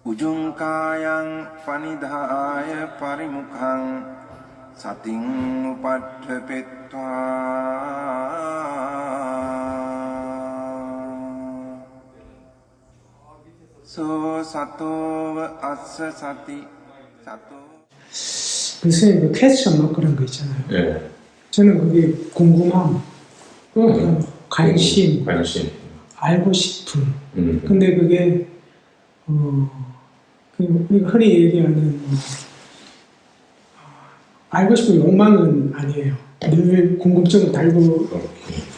우중가양 파니다야 파리묵항 사팅 우파트페트와 소 사토 아스 사티 사토. 그래서 그 퀘스천 막 그런 거 있잖아요. 네. 저는 그게 궁금함, 관심, 알고 싶음. 근데 그게 우리가 흔히 얘기하는 알고 싶은 욕망은 아니에요. 늘 궁금증을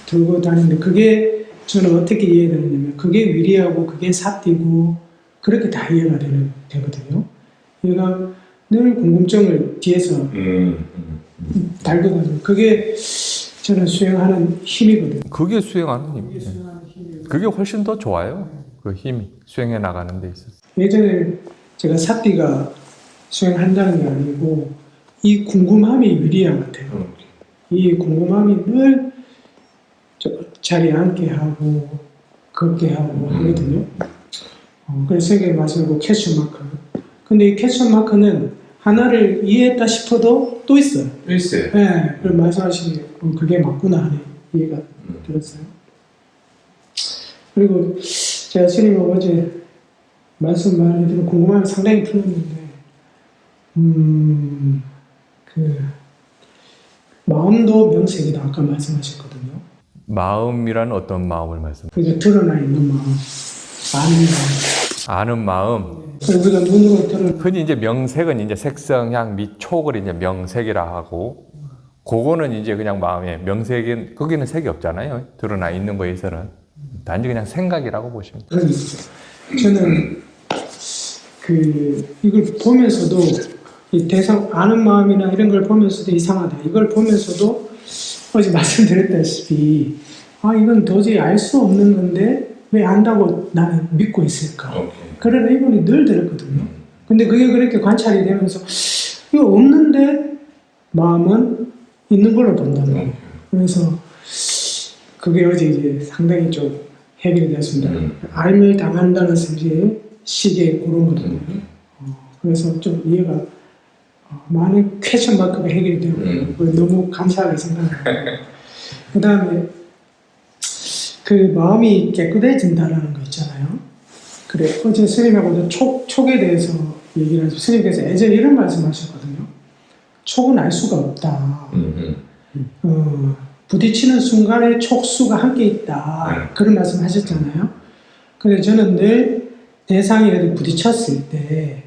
들고 다니는데 그게 저는 어떻게 이해되느냐면 그게 위리하고 그게 사띠고 그렇게 다 이해가 되거든요. 그러니까 늘 궁금증을 뒤에서 달고 다니는 그게 저는 수행하는 힘이거든요. 그게 수행하는 힘. 그게 훨씬 더 좋아요. 그 힘이 수행해 나가는 데 있어서. 예전에 제가 사띠가 수행한다는 게 아니고 이 궁금함이 위리한 것 같아요. 이 궁금함이 늘 자리에 앉게 하고 걷게 하고 하거든요. 그래서 세계 말씀하고 퀘스천 마크. 근데 이 퀘스천 마크는 하나를 이해했다 싶어도 또 있어요. 또 있어요. 네, 그걸 말씀하시는 그게 맞구나 하는 이해가 들었어요. 그리고 제가 스님하고 어제 말씀 많이 들은 궁금함이 상당히 풀렸는데, 그 마음도 명색이다 아까 말씀하셨거든요. 마음이란 어떤 마음을 말씀? 그게 드러나 있는 마음, 아는 마음. 그리고 우리가 눈으로 드러나. 흔히 이제 명색은 이제 색성, 향, 미, 촉을 이제 명색이라 하고, 그거는 이제 그냥 마음에 명색은 거기는 색이 없잖아요. 드러나 있는 거에서는 단지 그냥 생각이라고 보시면 돼요. 저는 이걸 보면서도 이 대상 아는 마음이나 이런 걸 보면서도 이상하다. 이걸 보면서도 어제 말씀드렸다시피 이건 도저히 알 수 없는 건데 왜 안다고 나는 믿고 있을까? 그런 의문이 늘 들었거든요. 근데 그게 그렇게 관찰이 되면서 이거 없는데 마음은 있는 걸로 본다는. 그래서 그게 어제 이제 상당히 좀 해결이 됐습니다. 알을 당한다는 이제 시계 그런 거거든요. 그래서 좀 이해가 많은 퀘스천 마크가 해결이 되고 너무 감사하게 생각합니다. 그 다음에 그 마음이 깨끗해진다라는 거 있잖아요. 그래 어제 스님하고도 촉에 대해서 얘기를 해서 스님께서 예전에 이런 말씀하셨거든요. 촉은 알 수가 없다. 부딪히는 순간에 촉수가 함께 있다. 그런 말씀 하셨잖아요. 근데 저는 늘 대상이 어디 부딪혔을 때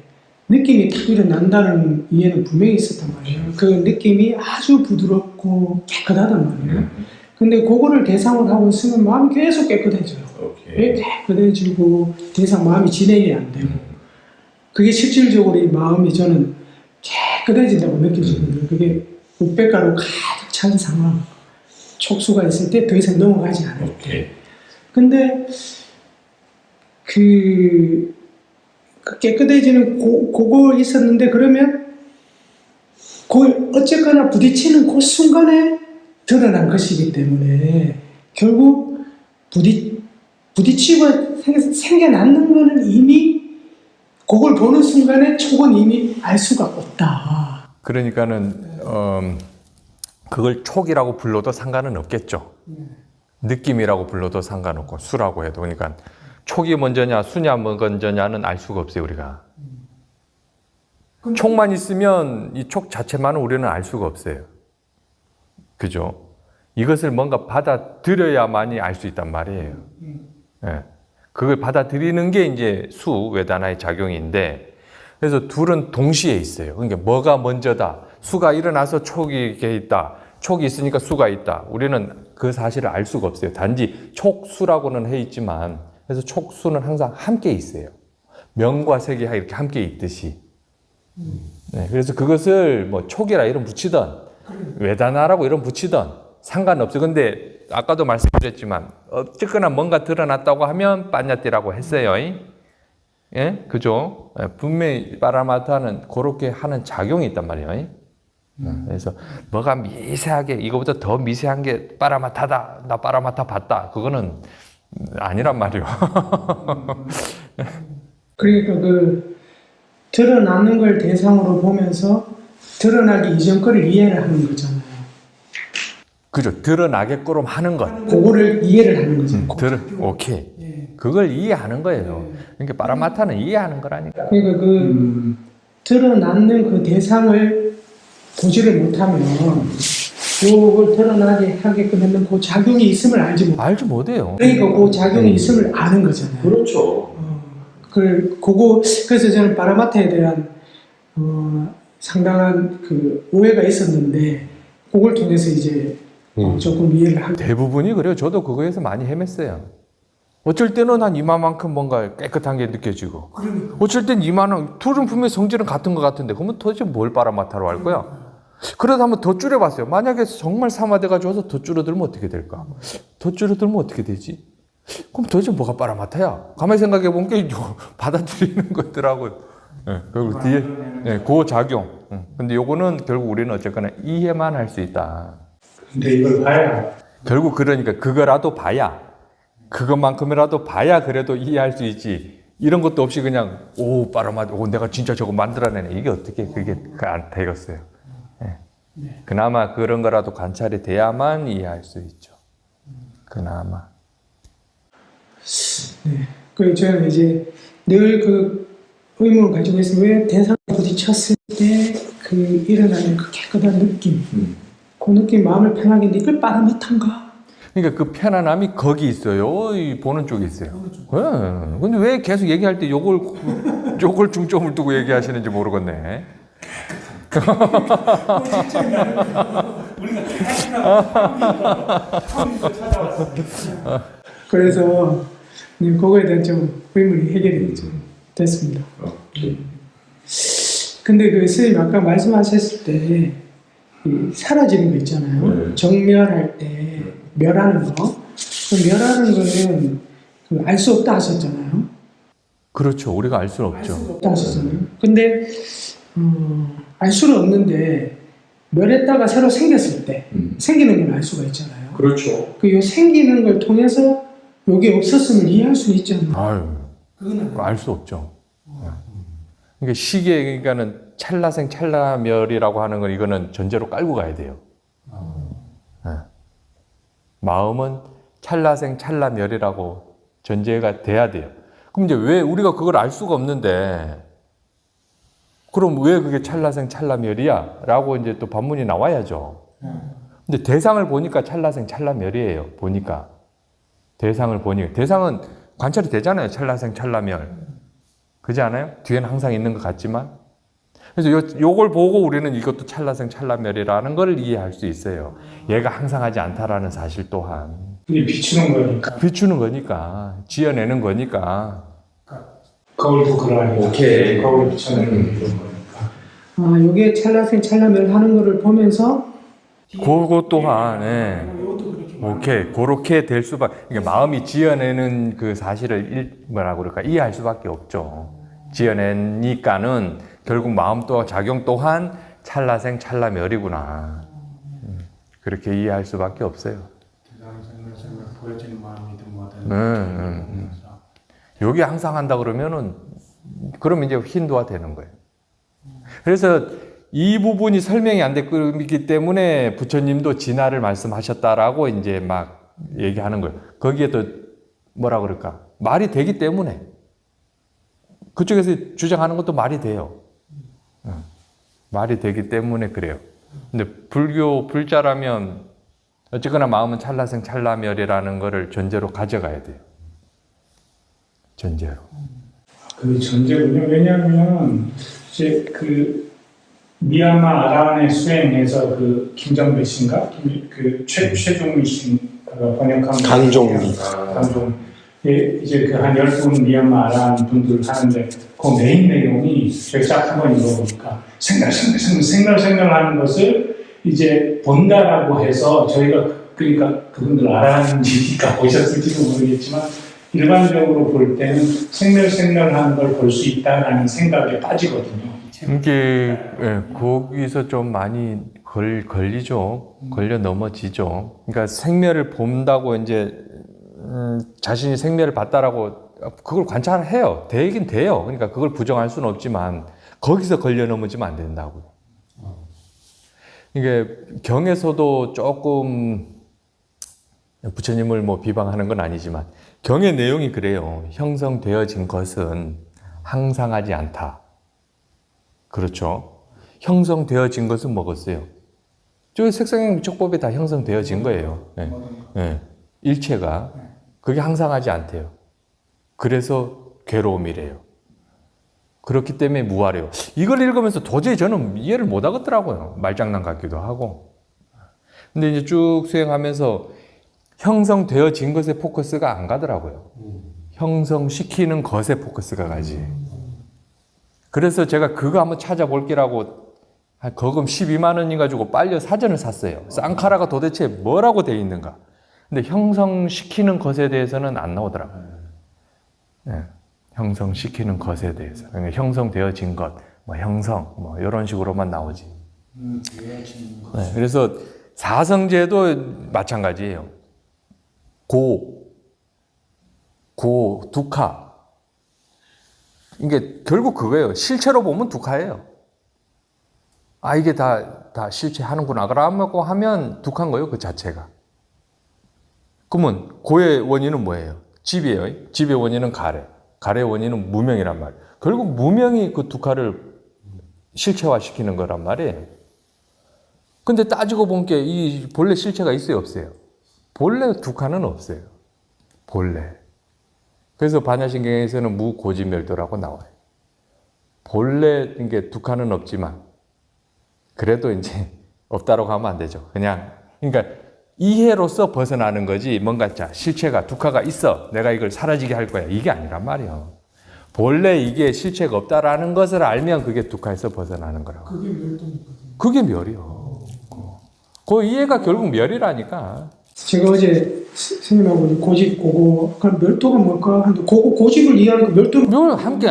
느낌이 탁 일어난다는 이해는 분명히 있었단 말이에요. 그 느낌이 아주 부드럽고 깨끗하단 말이에요. 근데 그거를 대상으로 하고 있으면 마음이 계속 깨끗해져요. 깨끗해지고 대상 마음이 진행이 안 되고 그게 실질적으로 이 마음이 저는 깨끗해진다고 느껴지거든요. 그게 우백가로 가득 찬 상황, 촉수가 있을 때 더 이상 넘어가지 않을 때. 근데 그 깨끗해지는 그거 있었는데 그러면 어쨌거나 부딪히는 그 순간에 드러난 것이기 때문에 결국 부딪히고 생겨나는 거는 이미 그걸 보는 순간에 촉은 이미 알 수가 없다. 그러니까는 그걸 촉이라고 불러도 상관은 없겠죠. 느낌이라고 불러도 상관없고 수라고 해도. 그러니까 촉이 먼저냐 수냐 먼저냐는 알 수가 없어요. 우리가 촉만 있으면 이 촉 자체만은 우리는 알 수가 없어요. 그죠? 이것을 뭔가 받아들여야만이 알 수 있단 말이에요. 예. 그걸 받아들이는 게 이제 외다나의 작용인데, 그래서 둘은 동시에 있어요. 그러니까 뭐가 먼저다. 수가 일어나서 촉이 이렇게 있다. 촉이 있으니까 수가 있다. 우리는 그 사실을 알 수가 없어요. 단지 촉수라고는 해 있지만, 그래서 촉수는 항상 함께 있어요. 명과 색이 이렇게 함께 있듯이. 네, 그래서 그것을 뭐 촉이라 이름 붙이던 외다나라고 이름 붙이던 상관없어요. 근데 아까도 말씀드렸지만 어쨌거나 뭔가 드러났다고 하면 빠냐띠라고 했어요. 예? 그죠? 분명히 파라마타는 그렇게 하는 작용이 있단 말이에요. 그래서 뭐가 미세하게 이거보다 더 미세한 게 파라마타다. 나 파라마타 봤다. 그거는 아니란 말이에요. 그러니까 드러나는 걸 대상으로 보면서 드러나기 이전 거를 이해를 하는 거잖아요. 그죠. 드러나게끔 하는 것. 그거를 이해를 하는 거죠. 오케이. 예. 그걸 이해하는 거예요. 그러니까 파라마타는 이해하는 거라니까. 그러니까 그 드러나는 그 대상을 보지를 못하면 요걸 드러나게 하게끔 하는 그 작용이 있음을 알지 못. 알지 못해요. 그러니까 그 작용이 있음을 아는 거잖아요. 그렇죠. 그래서 저는 파라마타에 대한 상당한 그 오해가 있었는데 그걸 통해서 이제 조금 이해를 하게. 대부분이 그래요. 저도 그거에서 많이 헤맸어요. 어쩔 때는 한 이마만큼 뭔가 깨끗한 게 느껴지고, 어쩔 땐 이마는 둘은 분명히 성질은 같은 것 같은데, 그러면 도대체 뭘 파라마타로 할 거야? 그러다 한번 더 줄여봤어요. 만약에 정말 사마대가 좋아서 더 줄어들면 어떻게 될까? 더 줄어들면 어떻게 되지? 그럼 도대체 뭐가 파라마타야? 가만히 생각해 보면 받아들이는 거더라고요. 네, 그리고 뒤에 그 작용. 근데 요거는 결국 우리는 어쨌거나 이해만 할 수 있다. 근데 이걸 봐야. 결국 그러니까 그거라도 봐야, 그것만큼이라도 봐야 그래도 이해할 수 있지. 이런 것도 없이 그냥 파라마타, 내가 진짜 저거 만들어내네. 이게 어떻게 그게 안 되겠어요. 네. 그나마 그런 거라도 관찰이 돼야만 이해할 수 있죠. 그나마. 네. 그 저는 이제 늘 그 의문을 가지고 있으면 왜 대상에 부딪혔을 때 그 일어나는 그 깨끗한 느낌, 그 느낌 마음을 편하게 했는데 이걸 파라마타인가? 그러니까 그 편안함이 거기 있어요. 이 보는 쪽에 있어요. 네. 근데 왜 계속 얘기할 때 요걸 중점을 두고 얘기하시는지 모르겠네. 그래서 그거에 대한 좀 의문이 해결이 좀 됐습니다. 근데 그 선생님 아까 말씀하셨을 때 사라지는 거 있잖아요. 정멸할 때 멸하는 거. 그 멸하는 거는 알 수 없다 하셨잖아요. 그렇죠. 우리가 알 수는 없죠. 없다 하셨잖아요. 근데 알 수는 없는데 멸했다가 새로 생겼을 때 생기는 걸 알 수가 있잖아요. 그렇죠. 그 생기는 걸 통해서 여기 없었음을 이해할 수 있잖아요. 아유, 그건 알 수 없죠. 그러니까 시계, 그러니까는 찰나생 찰나멸이라고 하는 건 이거는 전제로 깔고 가야 돼요. 네. 마음은 찰나생 찰나멸이라고 전제가 돼야 돼요. 그럼 이제 왜 우리가 그걸 알 수가 없는데, 그럼 왜 그게 찰나생 찰나멸이야? 라고 이제 또 반문이 나와야죠. 근데 대상을 보니까 찰나생 찰나멸이에요. 보니까. 대상을 보니까. 대상은 관찰이 되잖아요. 찰나생 찰나멸. 그렇지 않아요? 뒤에는 항상 있는 것 같지만. 그래서 요걸 보고 우리는 이것도 찰나생 찰나멸이라는 걸 이해할 수 있어요. 얘가 항상하지 않다라는 사실 또한. 이게 비추는 거니까. 비추는 거니까. 지어내는 거니까. 거울도 그러니까. 오케이. 거울 비춰내는 거니까. 요게 찰나생 찰나멸 하는 거를 보면서 그거 또한, 오케이. 그렇게 될 수밖에, 그러니까 마음이 지어내는 그 사실을 이해할 수밖에 없죠. 지어내니까는 결국 마음 또 작용 또한 찰나생 찰나멸이구나. 그렇게 이해할 수밖에 없어요. 보여지는 마음이든 뭐든. 여기 항상 한다 그러면은, 그러면 이제 힌두화 되는 거예요. 그래서 이 부분이 설명이 안 됐기 때문에 부처님도 진화를 말씀하셨다라고 이제 막 얘기하는 거예요. 거기에 또 뭐라 그럴까? 말이 되기 때문에. 그쪽에서 주장하는 것도 말이 돼요. 말이 되기 때문에 그래요. 근데 불자라면 어쨌거나 마음은 찰나생 찰나멸이라는 거를 전제로 가져가야 돼요. 전제로. 그 전제군요. 왜냐하면 이제 그 미야마 아라한의 수행에서 그 김정배 씨인가 그 최종미 씨가 번역한 강종미. 강종 이제 그 한 10분 미얀마 아라한 분들 하는데 그 메인 내용이 저희 딱 한번 읽어보니까 생멸하는 것을 이제 본다라고 해서 저희가 그러니까 그분들 아라한이니까 보셨을지도 모르겠지만 일반적으로 볼 때는 생멸하는 걸 볼 수 있다라는 생각에 빠지거든요. 이게 거기서 좀 많이 걸리죠. 걸려 넘어지죠. 그러니까 생멸을 본다고 이제 자신이 생멸을 봤다라고 그걸 관찰해요. 되긴 돼요. 그러니까 그걸 부정할 수는 없지만 거기서 걸려 넘어지면 안 된다고요. 이게 경에서도 조금 부처님을 뭐 비방하는 건 아니지만 경의 내용이 그래요. 형성되어진 것은 항상하지 않다. 그렇죠? 형성되어진 것은 뭐겠어요? 저 색상영미촉법에 다 형성되어진 거예요. 네. 네. 일체가 그게 항상하지 않대요. 그래서 괴로움이래요. 그렇기 때문에 무아래요. 이걸 읽으면서 도저히 저는 이해를 못 하겠더라고요. 말장난 같기도 하고. 근데 이제 쭉 수행하면서 형성되어진 것에 포커스가 안 가더라고요. 형성시키는 것에 포커스가 가지. 그래서 제가 그거 한번 찾아볼게라고 거금 12만 원이 가지고 빨려 사전을 샀어요. 쌍카라가 도대체 뭐라고 되어 있는가. 근데 형성시키는 것에 대해서는 안 나오더라고요. 네. 형성시키는 것에 대해서. 그러니까 형성되어진 것, 뭐 형성, 뭐 이런 식으로만 나오지. 네. 그래서 사성제도 마찬가지예요. 두카. 이게 결국 그거예요. 실체로 보면 두카예요. 아, 이게 다 실체하는구나. 라고 하면 두카인 거예요, 그 자체가. 그러면 고의 원인은 뭐예요? 집이에요. 집의 원인은 가래. 가래의 원인은 무명이란 말이에요. 결국 무명이 그 두카를 실체화시키는 거란 말이에요. 근데 따지고 본 게 이 본래 실체가 있어요, 없어요? 본래 두카는 없어요. 본래. 그래서 반야신경에서는 무고지멸도라고 나와요. 본래 이게 두카는 없지만 그래도 이제 없다라고 하면 안 되죠. 그냥 그러니까 이해로서 벗어나는 거지 뭔가 자 실체가 두카가 있어 내가 이걸 사라지게 할 거야 이게 아니란 말이에요. 본래 이게 실체가 없다라는 것을 알면 그게 두카에서 벗어나는 거라고. 그게 멸도니까. 그게 멸이요. 그 이해가 결국 멸이라니까. 제가 어제 스님하고 고집 고고 그럼 멸도가 뭘까 하는데 고집을 이해하니까 멸도 함께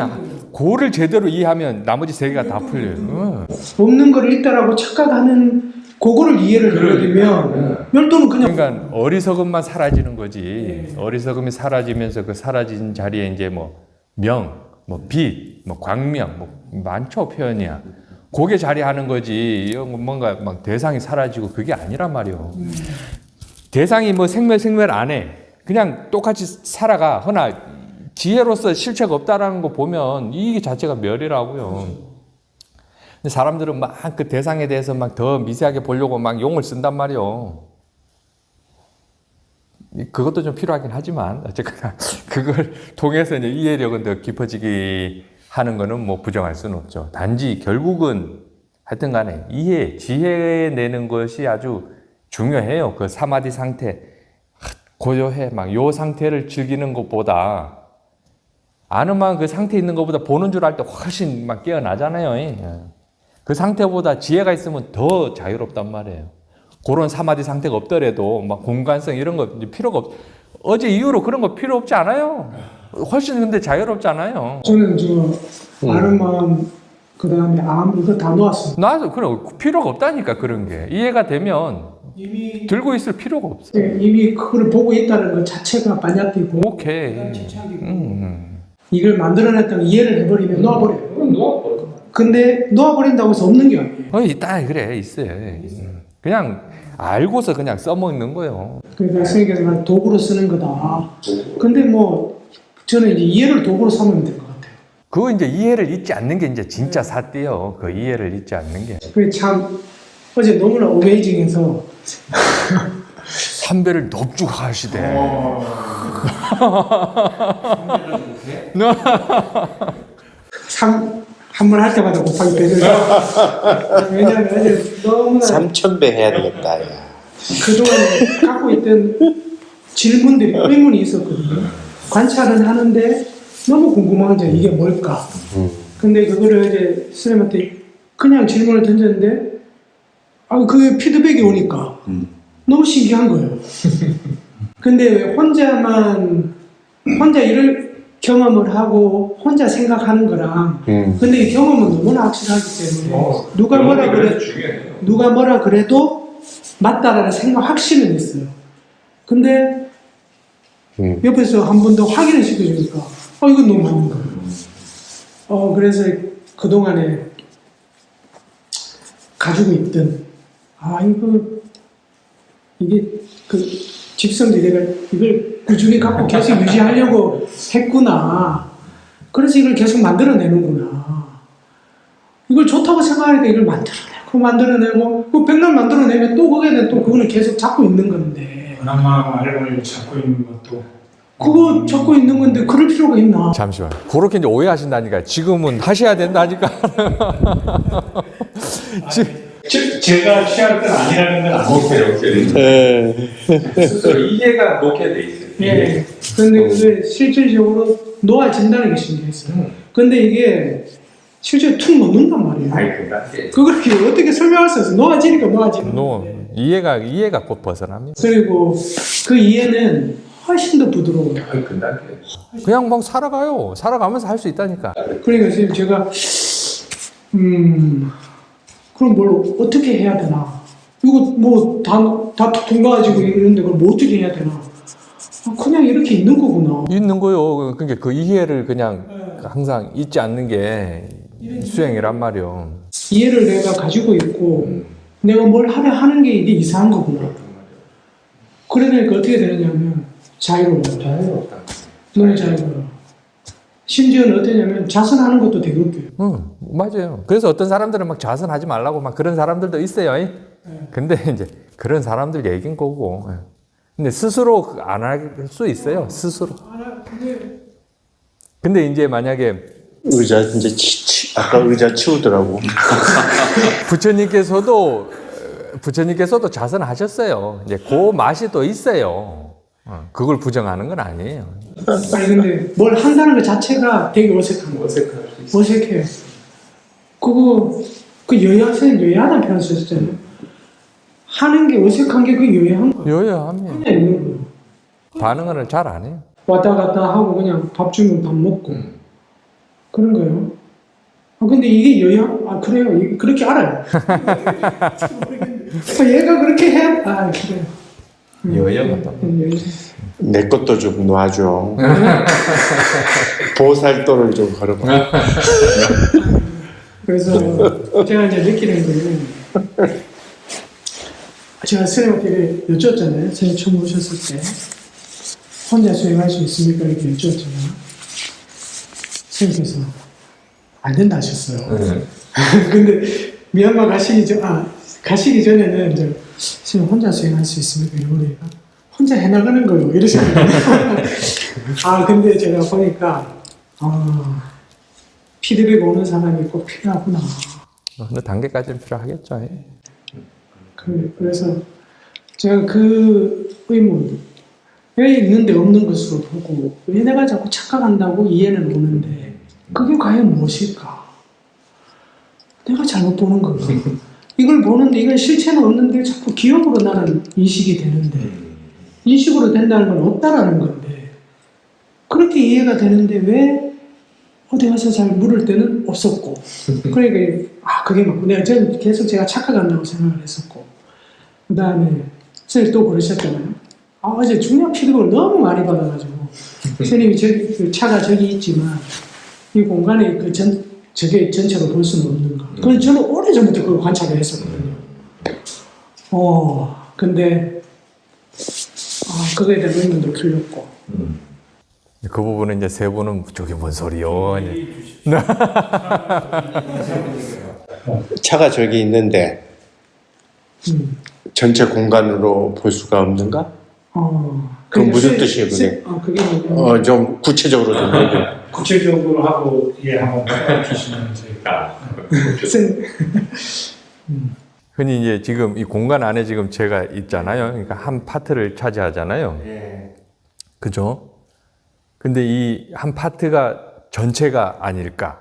고를 제대로 이해하면 나머지 세 개가 다 풀려요. 없는 거를 있다라고 착각하는 그거를 이해를 해버리면 멸도는 그냥 그러니까 어리석음만 사라지는 거지. 어리석음이 사라지면서 그 사라진 자리에 이제 뭐 명, 뭐 빛, 뭐 광명, 뭐 많죠 표현이야. 그게 자리하는 거지. 뭔가 막 대상이 사라지고 그게 아니란 말이요. 대상이 뭐 생멸 안 해. 그냥 똑같이 살아가. 허나 지혜로서 실체가 없다라는 거 보면 이 자체가 멸이라고요. 근데 사람들은 막 그 대상에 대해서 막 더 미세하게 보려고 막 용을 쓴단 말이요. 그것도 좀 필요하긴 하지만 어쨌거나 그걸 통해서 이제 이해력은 더 깊어지게 하는 거는 뭐 부정할 수는 없죠. 단지 결국은 하여튼 간에 이해, 지혜내는 것이 아주 중요해요. 그 사마디 상태, 고요해, 막 요 상태를 즐기는 것보다 아는 만 그 상태에 있는 것보다 보는 줄 알 때 훨씬 막 깨어나잖아요. 그 상태보다 지혜가 있으면 더 자유롭단 말이에요. 그런 사마디 상태가 없더라도 막 공간성 이런 거 필요가 없. 어제 이후로 그런 거 필요 없지 않아요. 훨씬 근데 자유롭잖아요. 저는 아는 마음 그다음에 암 이거 다 놓았어요. 나도 그럼 필요가 없다니까 그런 게 이해가 되면 이미 들고 있을 필요가 없어. 이미 그걸 보고 있다는 것 자체가 반야띠고 오케이. 이걸 만들어냈다고 이해를 해버리면 놓아버려요. 근데 놓아버린다고 해서 없는 게 아니에요. 있다 그래 있어요. 그냥 알고서 그냥 써먹는 거예요. 그러니까 선생님께서 말한 도구로 쓰는 거다. 근데 뭐 저는 이제 이해를 도구로 삼으면 될 것 같아요. 그거 이제 이해를 잊지 않는 게 이제 진짜 사띠요. 그 이해를 잊지 않는 게. 그게 참 어제 너무나 어메이징해서 삼배를 넙죽 하시대. 한 번 할 때마다 곱하기 100을 왜냐하면 어제 너무나 3,000배 해야 되겠다. 야. 그동안 갖고 있던 질문들이 의문이 있었거든요. 관찰은 하는데 너무 궁금한 게 이게 뭘까? 근데 그거를 이제 선생님한테 그냥 질문을 던졌는데 그 피드백이 오니까 너무 신기한 거예요. 근데 왜 혼자 일을 경험을 하고 혼자 생각하는 거랑 근데 이 경험은 너무나 확실하기 때문에 누가 뭐라 그래도 맞다라는 생각 확신은 있어요. 근데 옆에서 한 번 더 확인을 시켜주니까 이건 너무 맞는 거예요. 그래서 그동안에 가지고 있던, 이게 그 집성도 내가 이걸 꾸준히 갖고 계속 유지하려고 했구나. 그래서 이걸 계속 만들어내는구나. 이걸 좋다고 생각하니까 이걸 만들어내고, 그 백날 만들어내면 또 그거는 계속 잡고 있는 건데. 그나마 앨범을 잡고 있는 것도. 그거 잡고 있는 건데, 그럴 필요가 있나? 잠시만. 그렇게 이제 오해하신다니까. 지금은 하셔야 된다니까. 제가 취할 건 아니라는 건 아니에요. 오케이. 스스로 이해가 놓게 돼 있어요. 예. 근데 그게 실질적으로 놓아진다는 게 신기했어요. 근데 이게 실제로 툭 놓는단 말이에요. 그게 그걸 어떻게 설명할 수 없어. 놓아지니까 놓아지는 너 이해가 곧 벗어납니다. 그리고 그 이해는 훨씬 더 부드러워요. 그게 그냥 막 살아가요. 살아가면서 할 수 있다니까. 그러니까 지금 제가 그럼 뭘 어떻게 해야 되나? 이거 뭐 다 통과가지고 이런데 그걸 뭐 어떻게 해야 되나? 그냥 이렇게 있는 거구나. 있는 거요. 그러니까 그 이해를 그냥 항상 잊지 않는 게 수행이란 말이요. 이해를 내가 가지고 있고 내가 뭘 하는 게 이게 이상한 거구나. 그러니까 어떻게 되느냐면 자유로워요. 너무 자유로워요. 심지어는 어떠냐면 자선하는 것도 되게 웃겨요. 맞아요. 그래서 어떤 사람들은 막 자선하지 말라고 막 그런 사람들도 있어요. 근데 이제 그런 사람들 얘기인 거고. 근데 스스로 안 할 수 있어요. 스스로. 근데 이제 만약에 의자 이제 아까 의자 치우더라고. 부처님께서도 자선하셨어요. 이제 그 맛이 또 있어요. 그걸 부정하는 건 아니에요. 아니 근데 뭘 한다는 것 자체가 되게 어색한 거예요. 어색해요. 그 여야하다는 표현 쓰셨잖아요. 하는 게 어색한 게 그 여야한 거예요. 여야하면 그냥 있는 거예요. 반응을 잘 안 해요. 왔다 갔다 하고 그냥 밥 주면 밥 먹고 그런 거예요. 근데 이게 그래요. 그렇게 알아요. 얘가 그렇게 해? 그래요. 여야 같다. 내 것도 좀 놔줘. 보살돈을 좀 걸어봐. 그래서 제가 이제 느끼는 거는 제가 스님한테 여쭈었잖아요. 스님 처음 오셨을 때 혼자 수행할 수 있습니까? 이렇게 여쭈었잖아요. 스님께서 안 된다 하셨어요. 근데 미얀마 가시기 전에는 이제 스님 혼자 수행할 수 있습니까? 이러니까 혼자 해나가는 거예요. 이러시거든요. 근데 제가 보니까 피드백 오는 사람이 꼭 필요하구나. 근데 단계까지는 필요하겠죠. 그래서 제가 그 의문, 왜 있는데 없는 것으로 보고 왜 내가 자꾸 착각한다고 이해는 오는데 그게 과연 무엇일까? 내가 잘못 보는 건가? 이걸 보는데 이건 실체는 없는데 자꾸 기억으로 나는 인식이 되는데 인식으로 된다는 건 없다라는 건데 그렇게 이해가 되는데 왜 어디 가서 잘 물을 때는 없었고 그러니까 그게 맞고 저는 계속 제가 착각한다고 생각을 했었고 그 다음에 선생님이 또 그러셨잖아요. 어제 중요한 피드백을 너무 많이 받아가지고 선생님이 그 차가 저기 있지만 이 공간에 저게 전체로 볼 수는 없는가. 그래서 저는 오래전부터 그걸 관찰을 했었거든요. 근데 그거에 대한 의문도 풀렸고 그 부분은 이제 세 분은 저게 뭔 소리요? 차가 저기 있는데 전체 공간으로 볼 수가 없는가? 그럼 무슨 뜻이에요, 그게? 그게 좀 구체적으로 좀 얘기해. 구체적으로 하고 한번 해주시면 저희가. 흔히 이제 지금 이 공간 안에 지금 제가 있잖아요. 그러니까 한 파트를 차지하잖아요. 그죠? 근데 이 한 파트가 전체가 아닐까?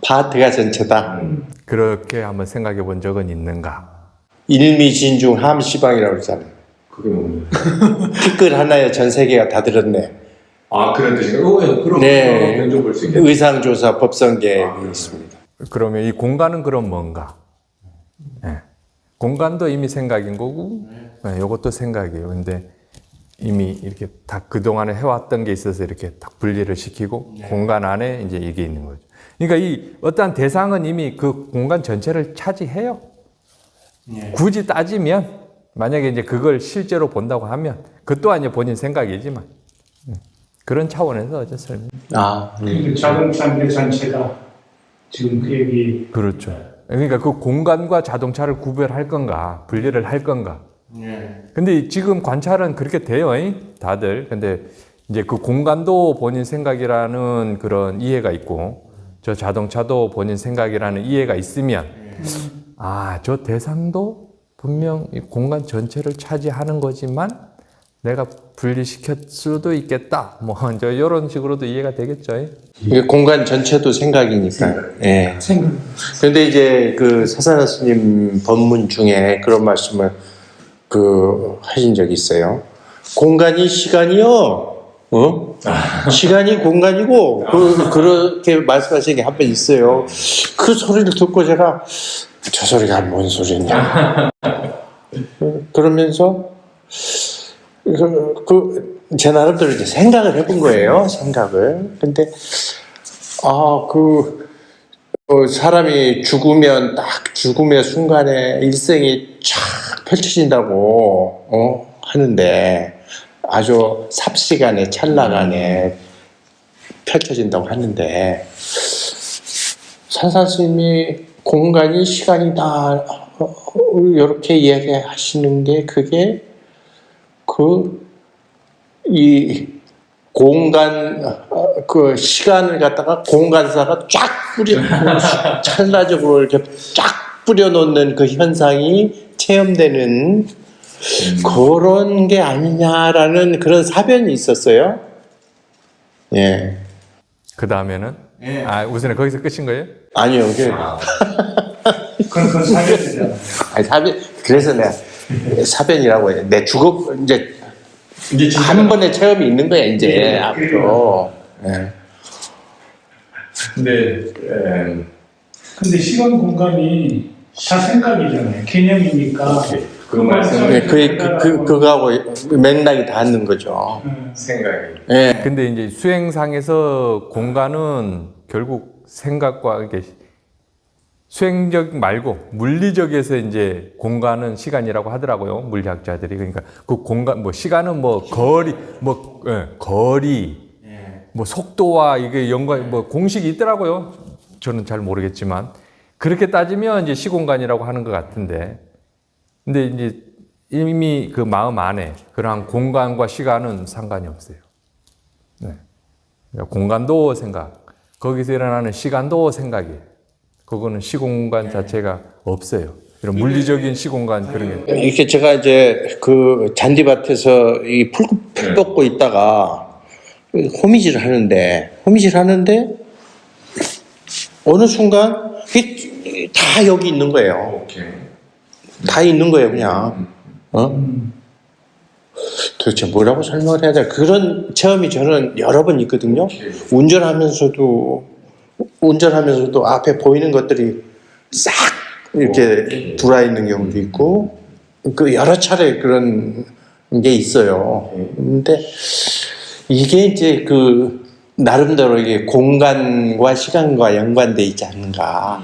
파트가 전체다. 그렇게 한번 생각해 본 적은 있는가? 일미진중 함시방이라고 그러잖아요. 그게 뭡니까? 티끌 하나에 전 세계가 다 들었네. 그런 뜻인가요? 그럼 네. 변종 볼 수 있겠네요. 의상조사 법성계획이 있습니다. 그러면 이 공간은 그럼 뭔가? 공간도 이미 생각인 거고, 이것도 생각이에요. 근데 이미 이렇게 다 그동안에 해왔던 게 있어서 이렇게 딱 분리를 시키고 공간 안에 이제 이게 있는 거죠. 그러니까 이 어떠한 대상은 이미 그 공간 전체를 차지해요. 굳이 따지면 만약에 이제 그걸 실제로 본다고 하면 그 또한 이제 본인 생각이지만 그런 차원에서 어제 설명. 근데 자동차인데 전체가 지금 그 얘기. 그렇죠. 그러니까 그 공간과 자동차를 구별할 건가, 분리를 할 건가. 근데 지금 관찰은 그렇게 돼요, 다들. 근데 이제 그 공간도 본인 생각이라는 그런 이해가 있고, 저 자동차도 본인 생각이라는 이해가 있으면, 저 대상도 분명 이 공간 전체를 차지하는 거지만, 내가 분리시킬 수도 있겠다. 뭐, 이런 식으로도 이해가 되겠죠. 이게 공간 전체도 생각이니까요. 예. 생각. 그런데 이제 그 사사나 스님 법문 중에 그런 말씀을 하신 적이 있어요. 공간이 시간이요. 시간이 공간이고 그렇게 말씀하신 게 한 번 있어요. 그 소리를 듣고 제가 저 소리가 뭔 소리냐. 그러면서 제 나름대로 이제 생각을 해본 거예요. 생각을. 근데 사람이 죽으면 딱 죽음의 순간에 일생이 쫙 펼쳐진다고 하는데 아주 삽시간에 찰나간에 펼쳐진다고 하는데 산사스님이 공간이 시간이다 이렇게 이야기하시는 게 그게 이 공간 그 시간을 갖다가 공간사가 쫙 뿌려 찰나적으로 이렇게 쫙 뿌려 놓는 그 현상이 체험되는 그런 게 아니냐라는 그런 사변이 있었어요. 예. 그 다음에는? 우선은 거기서 끝인 거예요? 아니요. 그건 사변이잖아요. 사변. 그래서 내가 사변이라고 해요. 내 이제 한 번의 체험이 있는 거야 이제 앞으로. 예. 근데 시간 공간이 다 생각이잖아요. 개념이니까. 그 말씀. 그거하고 맥락이 닿는 거죠. 생각이. 예. 근데 이제 수행상에서 공간은 결국 생각과 이게 수행적 말고 물리적에서 이제 공간은 시간이라고 하더라고요. 물리학자들이. 그러니까 그 공간, 시간은 거리, 속도와 이게 연관, 공식이 있더라고요. 저는 잘 모르겠지만. 그렇게 따지면 이제 시공간이라고 하는 것 같은데. 근데 이제 이미 그 마음 안에 그러한 공간과 시간은 상관이 없어요. 공간도 생각, 거기서 일어나는 시간도 생각이에요. 그거는 시공간 자체가 없어요. 이런 물리적인 시공간 그런 게. 이렇게 제가 이제 그 잔디밭에서 이 풀 뽑고 있다가 호미질을 하는데 어느 순간 다 여기 있는 거예요. 다 있는 거예요, 그냥. 도대체 뭐라고 설명을 해야 돼? 그런 체험이 저는 여러 번 있거든요. 운전하면서도 앞에 보이는 것들이 싹 이렇게 들어와 있는 경우도 있고, 여러 차례 그런 게 있어요. 근데 이게 이제 나름대로 이게 공간과 시간과 연관돼 있지 않는가.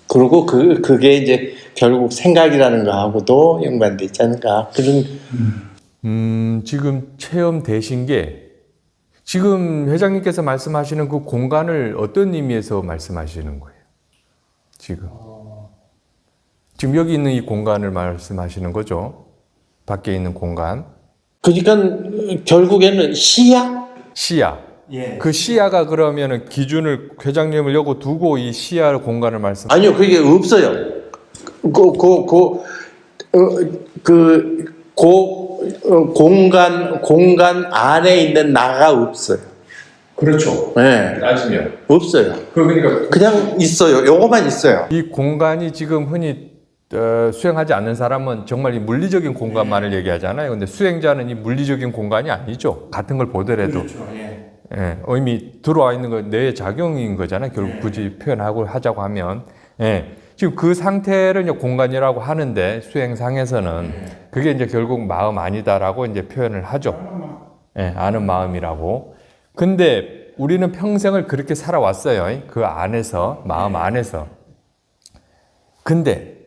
그리고 그게 이제 결국 생각이라는 거하고도 연관돼 있지 않는가. 지금 체험되신 게 지금 회장님께서 말씀하시는 그 공간을 어떤 의미에서 말씀하시는 거예요? 지금 여기 있는 이 공간을 말씀하시는 거죠? 밖에 있는 공간. 그러니까 결국에는 시야. 그 시야가 그러면은 기준을 회장님을 여고 두고 이 시야 공간을 아니요, 그게 없어요. 공간 안에 있는 나가 없어요. 그렇죠. 네. 따지면. 없어요. 그러니까. 그냥 있어요. 요거만 있어요. 이 공간이 지금 흔히 수행하지 않는 사람은 정말 이 물리적인 공간만을 얘기하잖아요. 근데 수행자는 이 물리적인 공간이 아니죠. 같은 걸 보더라도. 이미 들어와 있는 건 뇌의 작용인 거잖아요. 결국 굳이 표현하고 하자고 하면. 지금 그 상태를 이제 공간이라고 하는데 수행상에서는 그게 이제 결국 마음 아니다라고 이제 표현을 하죠. 예, 아는 마음이라고. 근데 우리는 평생을 그렇게 살아왔어요. 그 안에서, 마음 안에서. 근데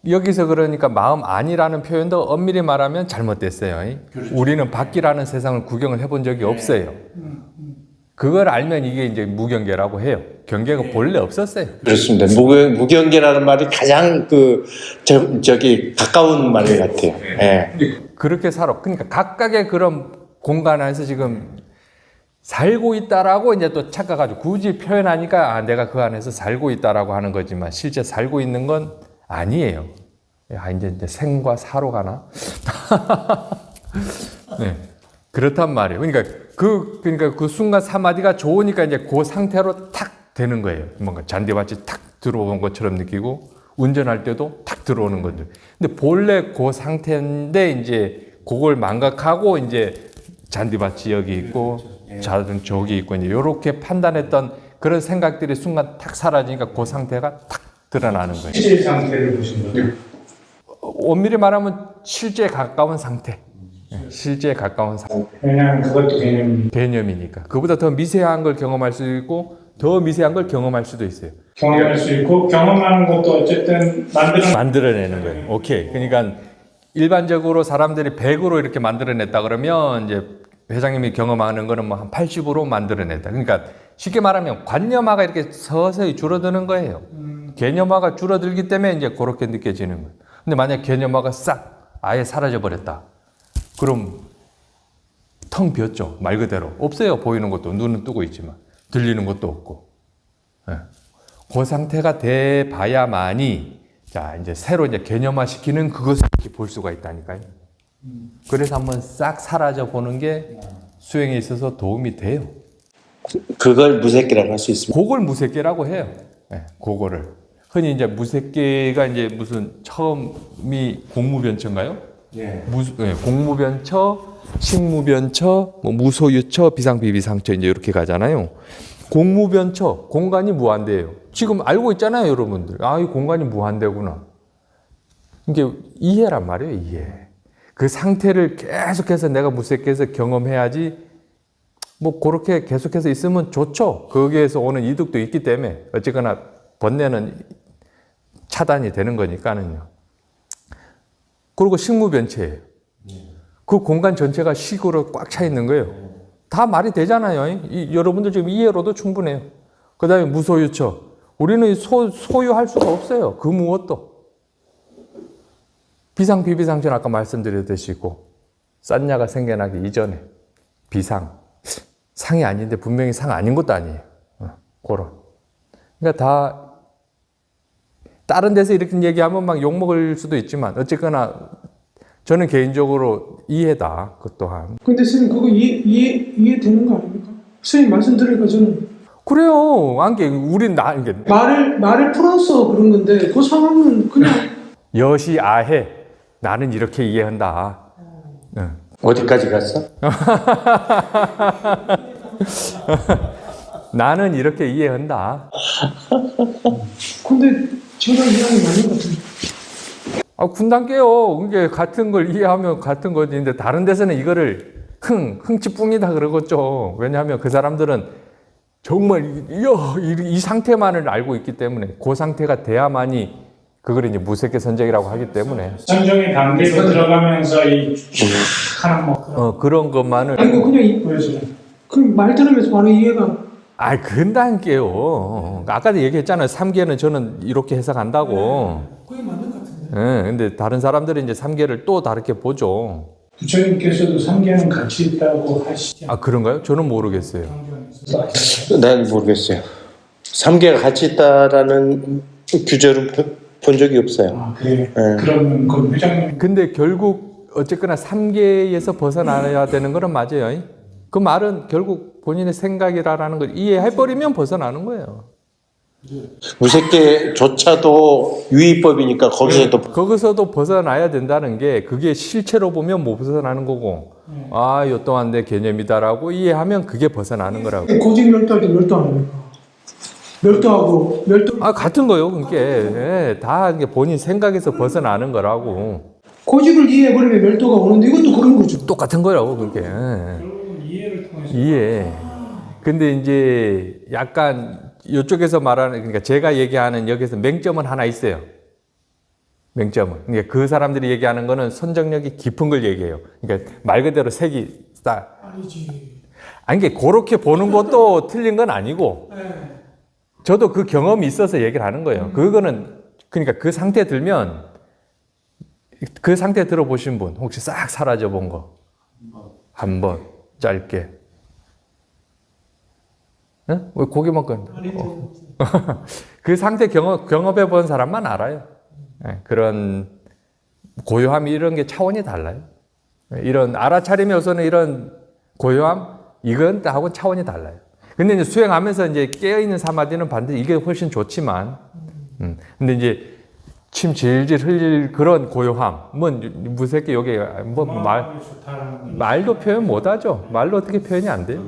여기서 그러니까 마음 아니라는 표현도 엄밀히 말하면 잘못됐어요. 우리는 밖이라는 세상을 구경을 해본 적이 없어요. 그걸 알면 이게 이제 무경계라고 해요. 경계가 본래 없었어요. 그렇습니다. 무경계라는 말이 가장 저기 가까운 말 같아요. 예. 그렇게 살아. 그러니까 각각의 그런 공간 안에서 지금 살고 있다라고 이제 또 착각하죠. 굳이 표현하니까 아, 내가 그 안에서 살고 있다라고 하는 거지만 실제 살고 있는 건 아니에요. 아, 이제 생과 사로 가나? 네. 그렇단 말이에요. 그러니까 그 순간 사마디가 좋으니까 이제 그 상태로 탁 되는 거예요. 뭔가 잔디밭이 탁 들어온 것처럼 느끼고 운전할 때도 탁 들어오는 거죠. 근데 본래 그 상태인데 이제 그걸 망각하고 이제 잔디밭이 여기 있고 자든 저기 있고 이제 이렇게 판단했던 그런 생각들이 순간 탁 사라지니까 그 상태가 탁 드러나는 거예요. 실제 상태를 보신 거죠? 엄밀히 말하면 실제에 가까운 상태. 실제에 가까운 상태. 왜냐하면 그것도 개념이니까. 그보다 더 미세한 걸 경험할 수 있고 더 미세한 걸 경험할 수도 있어요. 경험할 수 있고 경험하는 것도 어쨌든 만들어내는 거예요. 오케이. 그러니까 일반적으로 사람들이 100으로 이렇게 만들어냈다 그러면 이제 회장님이 경험하는 거는 뭐 한 80으로 만들어냈다. 그러니까 쉽게 말하면 관념화가 이렇게 서서히 줄어드는 거예요. 개념화가 줄어들기 때문에 이제 그렇게 느껴지는 거예요. 근데 만약 개념화가 싹 아예 사라져 버렸다. 그럼 텅 비었죠. 말 그대로. 없어요. 보이는 것도. 눈은 뜨고 있지만. 들리는 것도 없고. 네. 그 상태가 돼 봐야만이 자, 이제 새로 이제 개념화 시키는 그것을 이렇게 볼 수가 있다니까요. 그래서 한번 싹 사라져 보는 게 수행에 있어서 도움이 돼요. 그걸 무색계라고 할 수 있습니다. 그걸 무색계라고 해요. 네, 그거를. 흔히 이제 무색계가 이제 무슨 처음이 공무변처인가요? 네, 공무변처, 식무변처, 뭐 무소유처, 비상비비상처 이제 이렇게 가잖아요. 공무변처, 공간이 무한대예요. 지금 알고 있잖아요, 여러분들. 아, 이 공간이 무한대구나. 이게 이해란 말이에요, 이해. 그 상태를 계속해서 내가 무색해서 경험해야지 뭐 그렇게 계속해서 있으면 좋죠. 거기에서 오는 이득도 있기 때문에 어쨌거나 번뇌는 차단이 되는 거니까는요. 그리고 식무변체예요. 그 공간 전체가 식으로 꽉 차 있는 거예요. 다 말이 되잖아요. 여러분들 지금 이해로도 충분해요. 그 다음에 무소유처. 우리는 소유할 수가 없어요. 그 무엇도. 비상, 비비상처는 아까 말씀드렸듯이고 싼냐가 생겨나기 이전에 비상. 상이 아닌데 분명히 상 아닌 것도 아니에요. 그런. 그러니까 다 다른 데서 이렇게 얘기하면 막 욕먹을 수도 있지만 어쨌거나 저는 개인적으로 이해다. 그것 또한. 근데 선생님 그거 이해되는 거 아닙니까? 선생님 말씀 들으니까 저는 그래요. 안게 우린 이게 말을 풀어서 그런 건데 그 상황은 그냥 여시아해. 나는 이렇게 이해한다. 어디까지 갔어? 나는 이렇게 이해한다. 근데 제가 이해하는 게 아닌 것 같은데. 아, 군단계요. 이게 같은 걸 이해하면 같은 거지. 근데 다른 데서는 이거를 흥치뿡이다 그러겠죠. 왜냐하면 그 사람들은 정말 이 상태만을 알고 있기 때문에 그 상태가 돼야만이 그걸 이제 무색계 선정이라고 하기 때문에 선정의 단계로 들어가면서 하는 그런 것만을 아이고 그냥 그 말 들으면서 바로 이해가. 아, 근단계요. 아까도 얘기했잖아요. 3계는 저는 이렇게 해석한다고. 그게 맞는 것 같은데. 네, 근데 다른 사람들이 이제 3계를 또 다르게 보죠. 부처님께서도 3계는 같이 있다고 하시죠. 아, 그런가요? 저는 모르겠어요. 난 모르겠어요. 3개가 같이 있다라는 규제를 본 적이 없어요. 아, 그래요? 그러면 그 회장님. 근데 결국 어쨌거나 3계에서 벗어나야 되는 거는 맞아요. 그 말은 결국 본인의 생각이라는 걸 이해해버리면 벗어나는 거예요. 무색계조차도 유의법이니까 거기서도 벗어나야 된다는 게 그게 실체로 보면 못 벗어나는 거고 아, 요 또한 내 개념이다라고 이해하면 그게 벗어나는 거라고. 고직 멸도할 때 멸도 안 합니까? 멸도하고 멸도 아, 같은 거요. 그게 예, 다 이게 본인 생각에서 벗어나는 거라고. 고집을 이해해버리면 멸도가 오는데 이것도 그런 거죠. 똑같은 거라고 그게. 결국은 이해를 통해서 이해. 근데 이제 약간 이쪽에서 말하는 그러니까 제가 얘기하는 여기서 맹점은 하나 있어요. 맹점은. 그러니까 그 사람들이 얘기하는 거는 선정력이 깊은 걸 얘기해요. 그러니까 말 그대로 색이 딱. 아니지. 아니 이게 그렇게 보는 것도 틀린 건 아니고. 네. 저도 그 경험이 있어서 얘기를 하는 거예요. 그거는 그러니까 그 상태에 들면 그 상태에 들어보신 분 혹시 싹 사라져 본 거 한번 짧게. 응? 왜 고개만 끈다? 그 상태 경험해 본 사람만 알아요. 네, 그런 고요함 이런 게 차원이 달라요. 이런 알아차림에서는 이런 고요함 이건 하고 차원이 달라요. 근데 이제 수행하면서 이제 깨어있는 사마디는 반드시 이게 훨씬 좋지만, 근데 이제 침 질질 흘릴 그런 고요함은 무색게 여기 말도 표현 못하죠. 말로 어떻게 표현이 안 돼요?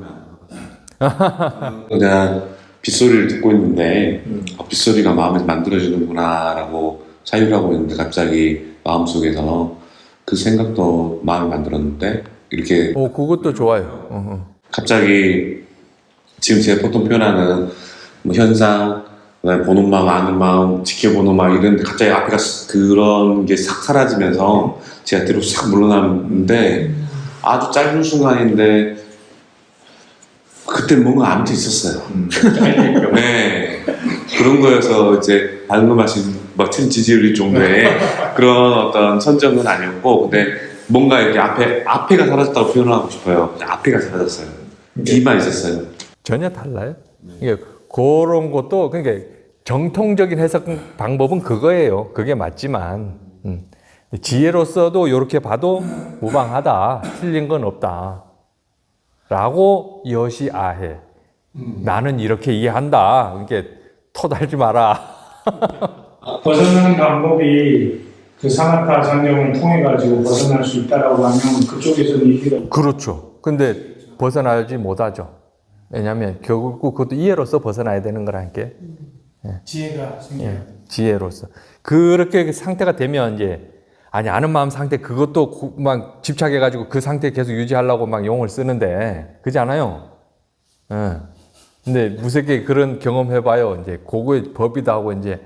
그냥 빗소리를 듣고 있는데 빗소리가 마음에서 만들어지는구나라고 사유하고 있는데 갑자기 마음속에서 그 생각도 마음에 만들었는데 이렇게 그것도 좋아요. 갑자기 지금 제가 보통 표현하는 뭐 현상, 그다음에 보는 마음, 아는 마음, 지켜보는 마음 이런 갑자기 앞에가 그런 게 싹 사라지면서 제가 뒤로 싹 물러났는데 아주 짧은 순간인데 그때 뭔가 아무튼 있었어요. 네. 그런 거여서 이제 방금 하신 멋진 지지율 정도의 그런 어떤 선정은 아니었고, 근데 뭔가 이렇게 앞에가 사라졌다고 표현하고 싶어요. 앞에가 사라졌어요. 뒤만 있었어요. 전혀 달라요. 이게 그런 것도 그러니까 정통적인 해석 방법은 그거예요. 그게 맞지만 지혜로서도 이렇게 봐도 무방하다. 틀린 건 없다. 라고 여시아해. 나는 이렇게 이해한다. 이게 토달지 마라. 벗어나는 방법이 그 사마타 상정을 통해 가지고 벗어날 수 있다라고 하면 그쪽에서는 얘기가 그렇죠. 근데 벗어나지 못하죠. 왜냐하면 결국 그것도 이해로서 벗어나야 되는 거라니까. 지혜가 생겨요. 지혜로서. 그렇게 상태가 되면 이제 아는 마음 상태 그것도 막 집착해가지고 그 상태 계속 유지하려고 막 용을 쓰는데 그렇지 않아요? 근데 무색하게 그런 경험해봐요. 이제 그거의 법이다 하고 이제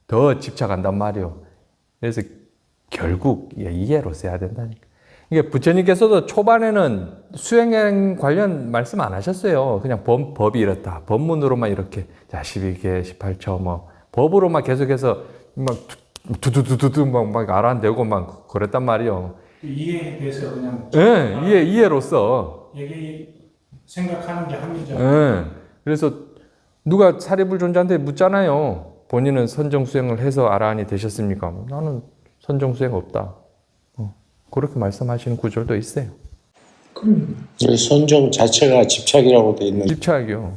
더 집착한단 말이에요. 그래서 결국 이해로 써야 된다니까. 이게 부처님께서도 초반에는 수행 관련 말씀 안 하셨어요. 그냥 법이 이렇다. 법문으로만 이렇게 자 12개 18초 뭐 법으로만 계속해서 막 두두두두두 막 알아내고 막 그랬단 말이에요. 이해에 대해서 그냥 이해로서 얘기 생각하는 게 합리적. 그래서 누가 사리불존자한테 묻잖아요. 본인은 선정수행을 해서 아라한이 되셨습니까? 나는 선정수행 없다. 그렇게 말씀하시는 구절도 있어요. 선정 자체가 집착이라고 돼 있는. 집착이요.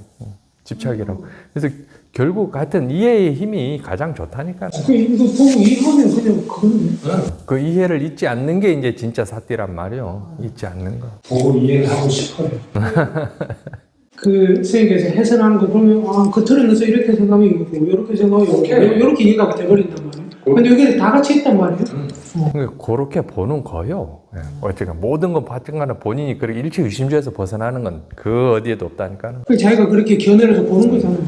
집착이라고. 그래서 결국 같은 이해의 힘이 가장 좋다니까요. 이거 보고 이해하면 그냥 그거네. 그 이해를 잊지 않는 게 이제 진짜 사띠란 말이요. 잊지 않는 거. 보고 이해를 하고 싶어요. 그 선생님께서 해설하는 거 보면 그 틀에 넣어서 이렇게 생각하면 이거고 이렇게 생각하면 이렇게 이해가 돼버린단 말이에요. 근데 여기 다 같이 있단 말이에요. 그렇게 보는 거요. 어쨌든 모든 건 봤든간에 본인이 그렇게 일치의심주에서 벗어나는 건 그 어디에도 없다니까는. 자기가 그렇게 견해로서 보는 거잖아요.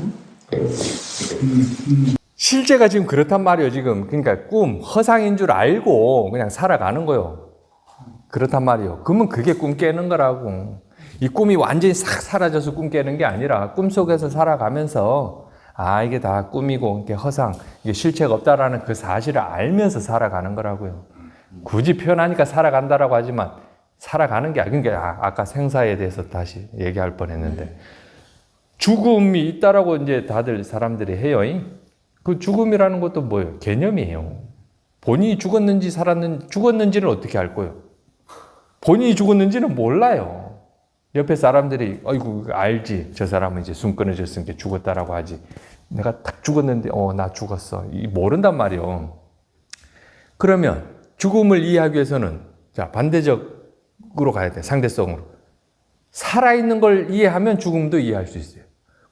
실제가 지금 그렇단 말이에요. 지금 그러니까 허상인 줄 알고 그냥 살아가는 거요. 그렇단 말이에요. 그러면 그게 꿈 깨는 거라고. 이 꿈이 완전히 싹 사라져서 꿈 깨는 게 아니라 꿈 속에서 살아가면서 이게 다 꿈이고 이게 허상, 이게 실체가 없다라는 그 사실을 알면서 살아가는 거라고요. 굳이 표현하니까 살아간다라고 하지만 살아가는 게 아니고 아까 생사에 대해서 다시 얘기할 뻔했는데 죽음이 있다라고 이제 다들 사람들이 해요. 그 죽음이라는 것도 뭐예요? 개념이에요. 본인이 죽었는지는 어떻게 알 거예요? 본인이 죽었는지는 몰라요. 옆에 사람들이 아이고 알지. 저 사람은 이제 숨 끊어졌으니까 죽었다라고 하지. 내가 딱 죽었는데 나 죽었어. 모른단 말이에요. 그러면 죽음을 이해하기 위해서는 자 반대적으로 가야 돼. 상대성으로. 살아있는 걸 이해하면 죽음도 이해할 수 있어요.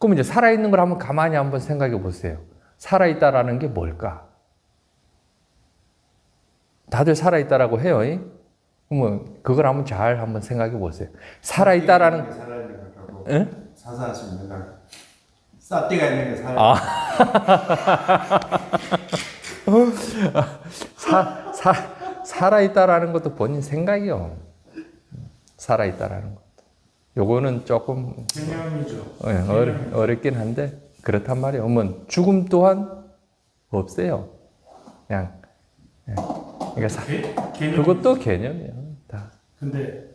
그럼 이제 살아있는 걸 한번 가만히 한번 생각해 보세요. 살아있다라는 게 뭘까? 다들 살아있다라고 해요. 그러면 그걸 한번 잘 한번 생각해 보세요. 살아있다라는, 응? 사사하시면 된다. 쌉띠가 있는 게 살아. 살아있다라는 것도 본인 생각이요. 살아있다라는 것도. 요거는 조금 개념이죠. 어렵긴 한데 그렇단 말이에요. 그러면 죽음 또한 없어요. 그냥 그러니까 개념. 그것도 개념이에요. 다. 근데